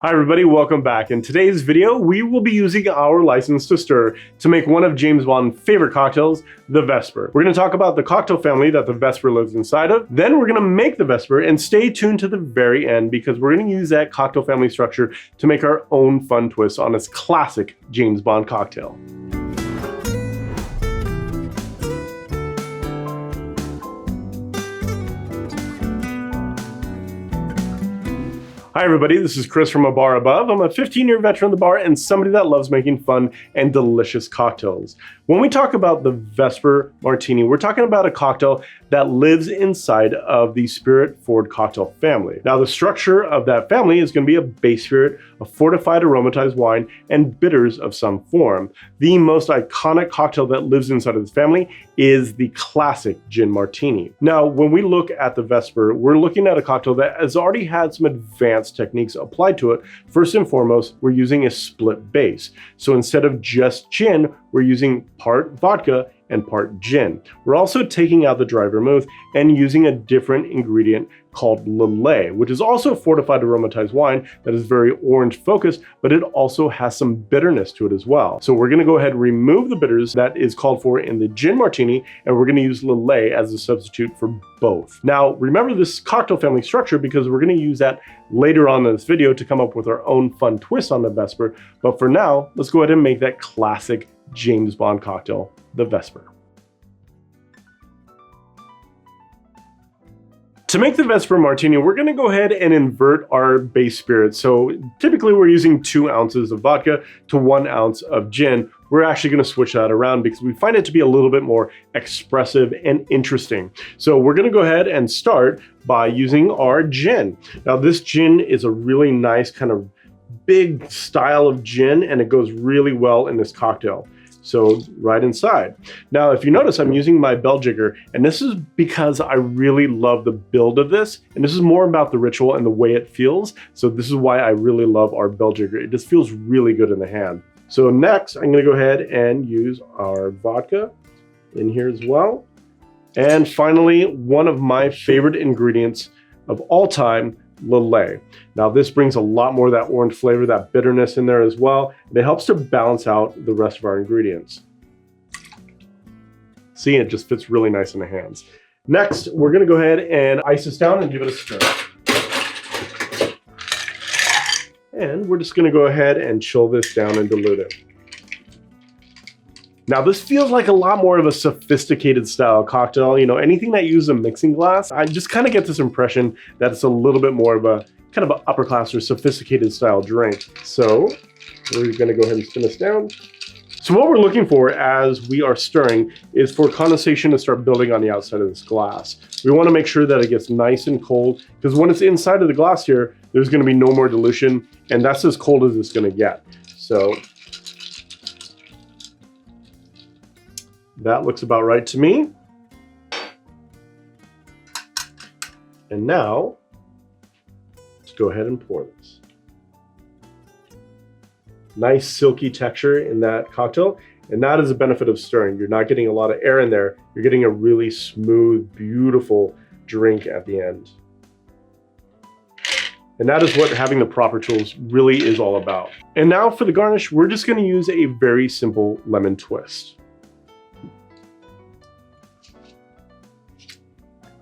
Hi everybody, welcome back. In today's video, we will be using our license to stir to make one of James Bond's favorite cocktails, the Vesper. We're going to talk about the cocktail family that the Vesper lives inside of. Then we're going to make the Vesper, and stay tuned to the very end because we're going to use that cocktail family structure to make our own fun twist on this classic James Bond cocktail. Hi everybody, this is Chris from A Bar Above. I'm a 15-year veteran of the bar and somebody that loves making fun and delicious cocktails. When we talk about the Vesper Martini, we're talking about a cocktail that lives inside of the spirit forward cocktail family. Now the structure of that family is going to be a base spirit, a fortified aromatized wine, and bitters of some form. The most iconic cocktail that lives inside of this family is the classic gin martini. Now when we look at the Vesper, we're looking at a cocktail that has already had some advanced techniques applied to it. First and foremost, we're using a split base. So instead of just gin, we're using part vodka and part gin. We're also taking out the dry vermouth and using a different ingredient called Lillet, which is also a fortified aromatized wine that is very orange focused, but it also has some bitterness to it as well. So we're gonna go ahead and remove the bitters that is called for in the gin martini, and we're gonna use Lillet as a substitute for both. Now, remember this cocktail family structure because we're gonna use that later on in this video to come up with our own fun twist on the Vesper. But for now, let's go ahead and make that classic James Bond cocktail, the Vesper. To make the Vesper Martini, we're going to go ahead and invert our base spirit. So typically we're using 2 ounces of vodka to 1 ounce of gin. We're actually going to switch that around because we find it to be a little bit more expressive and interesting. So we're going to go ahead and start by using our gin. Now this gin is a really nice kind of big style of gin, and it goes really well in this cocktail. So right inside. Now, if you notice, I'm using my bell jigger, and this is because I really love the build of this, and this is more about the ritual and the way it feels. So this is why I really love our bell jigger. It just feels really good in the hand. So next, I'm gonna go ahead and use our vodka in here as well. And finally, one of my favorite ingredients of all time, Lillet. Now this brings a lot more of that orange flavor, that bitterness in there as well, and it helps to balance out the rest of our ingredients. See, it just fits really nice in the hands. Next, we're gonna go ahead and ice this down and give it a stir. And we're just gonna go ahead and chill this down and dilute it. Now this feels like a lot more of a sophisticated style cocktail. You know, anything that uses a mixing glass, I just kind of get this impression that it's a little bit more of a kind of an upper class or sophisticated style drink. So we're gonna go ahead and spin this down. So what we're looking for as we are stirring is for condensation to start building on the outside of this glass. We wanna make sure that it gets nice and cold because when it's inside of the glass here, there's gonna be no more dilution, and that's as cold as it's gonna get. So that looks about right to me. And now, let's go ahead and pour this. Nice silky texture in that cocktail, and that is a benefit of stirring. You're not getting a lot of air in there. You're getting a really smooth, beautiful drink at the end. And that is what having the proper tools really is all about. And now for the garnish, we're just gonna use a very simple lemon twist.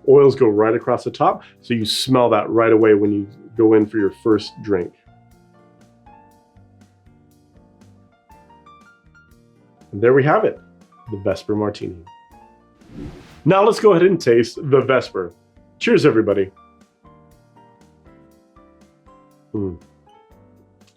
Oils go right across the top, so you smell that right away when you go in for your first drink. And there we have it, the Vesper Martini. Now let's go ahead and taste the Vesper. Cheers, everybody.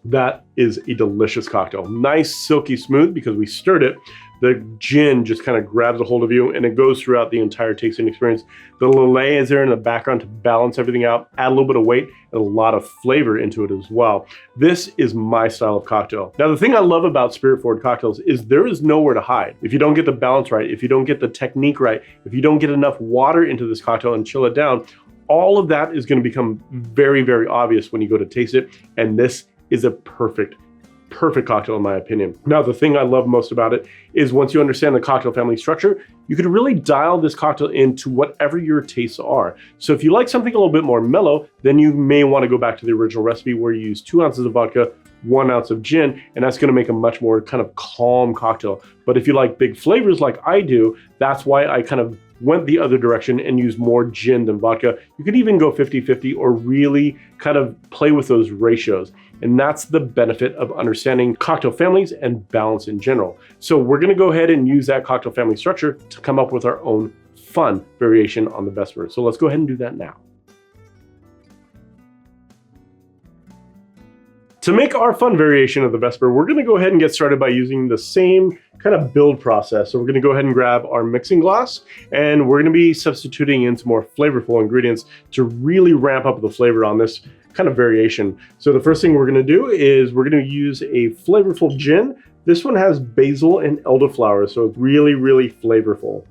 That is a delicious cocktail. Nice, silky smooth because we stirred it. The gin just kind of grabs a hold of you and it goes throughout the entire tasting experience. The Lillet is there in the background to balance everything out, add a little bit of weight and a lot of flavor into it as well. This is my style of cocktail. Now, the thing I love about spirit forward cocktails is there is nowhere to hide. If you don't get the balance right, if you don't get the technique right, if you don't get enough water into this cocktail and chill it down, all of that is going to become very, very obvious when you go to taste it. And this is a perfect perfect cocktail in my opinion. Now, the thing I love most about it is once you understand the cocktail family structure, you can really dial this cocktail into whatever your tastes are. So if you like something a little bit more mellow, then you may want to go back to the original recipe where you use 2 ounces of vodka, 1 ounce of gin, and that's going to make a much more kind of calm cocktail. But if you like big flavors like I do, that's why I kind of went the other direction and used more gin than vodka. You could even go 50-50 or really kind of play with those ratios. And that's the benefit of understanding cocktail families and balance in general. So we're gonna go ahead and use that cocktail family structure to come up with our own fun variation on the Vesper. So let's go ahead and do that now. To make our fun variation of the Vesper, we're gonna go ahead and get started by using the same kind of build process. So we're gonna go ahead and grab our mixing glass, and we're gonna be substituting in some more flavorful ingredients to really ramp up the flavor on this kind of variation. So the first thing we're gonna do is we're gonna use a flavorful gin. This one has basil and elderflower, so it's really, really flavorful.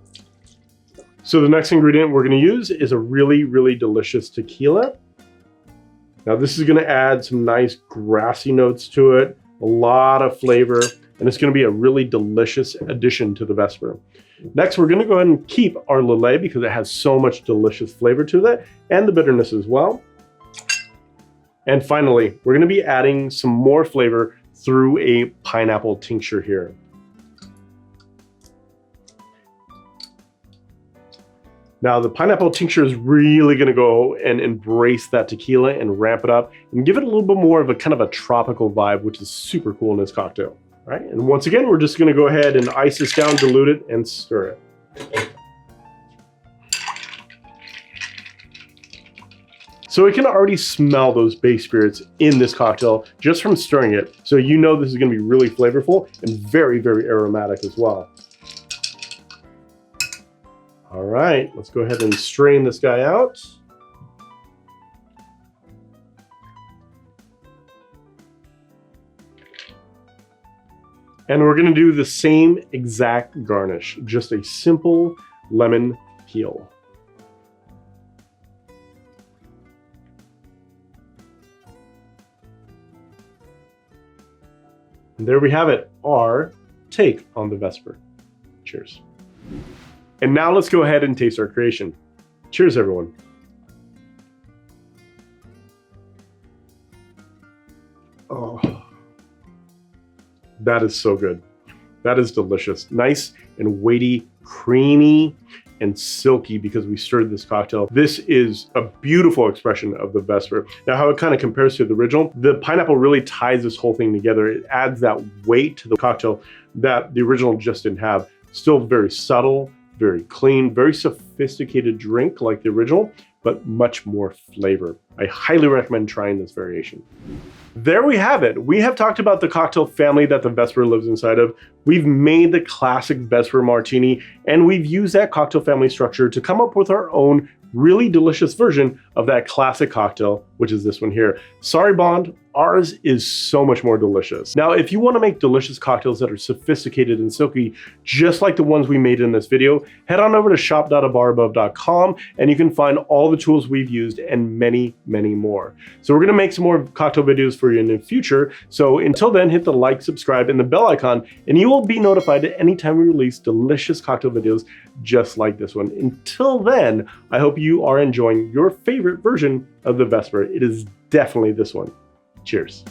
So the next ingredient we're gonna use is a really, really delicious tequila. Now this is gonna add some nice grassy notes to it, a lot of flavor, and it's gonna be a really delicious addition to the Vesper. Next, we're gonna go ahead and keep our Lillet because it has so much delicious flavor to that and the bitterness as well. And finally, we're gonna be adding some more flavor through a pineapple tincture here. Now the pineapple tincture is really gonna go and embrace that tequila and ramp it up and give it a little bit more of a kind of a tropical vibe, which is super cool in this cocktail. All right, and once again, we're just gonna go ahead and ice this down, dilute it, and stir it. So we can already smell those base spirits in this cocktail just from stirring it. So you know this is gonna be really flavorful and very, very aromatic as well. All right, let's go ahead and strain this guy out. And we're gonna do the same exact garnish, just a simple lemon peel. And there we have it, our take on the Vesper. Cheers. And now let's go ahead and taste our creation. Cheers, everyone. Oh, that is so good. That is delicious. Nice and weighty, creamy and silky because we stirred this cocktail. This is a beautiful expression of the Vesper. Now, how it kind of compares to the original, the pineapple really ties this whole thing together. It adds that weight to the cocktail that the original just didn't have. Still very subtle, very clean, very sophisticated drink like the original, but much more flavor. I highly recommend trying this variation. There we have it. We have talked about the cocktail family that the Vesper lives inside of. We've made the classic Vesper Martini, and we've used that cocktail family structure to come up with our own really delicious version of that classic cocktail, which is this one here. Sorry, Bond, ours is so much more delicious. Now, if you want to make delicious cocktails that are sophisticated and silky, just like the ones we made in this video, head on over to shop.abarabove.com and you can find all the tools we've used and many, many more. So we're going to make some more cocktail videos for you in the future. So until then, hit the like, subscribe, and the bell icon, and you will be notified at any time we release delicious cocktail videos just like this one. Until then, I hope you are enjoying your favorite version of the Vesper. It is definitely this one. Cheers.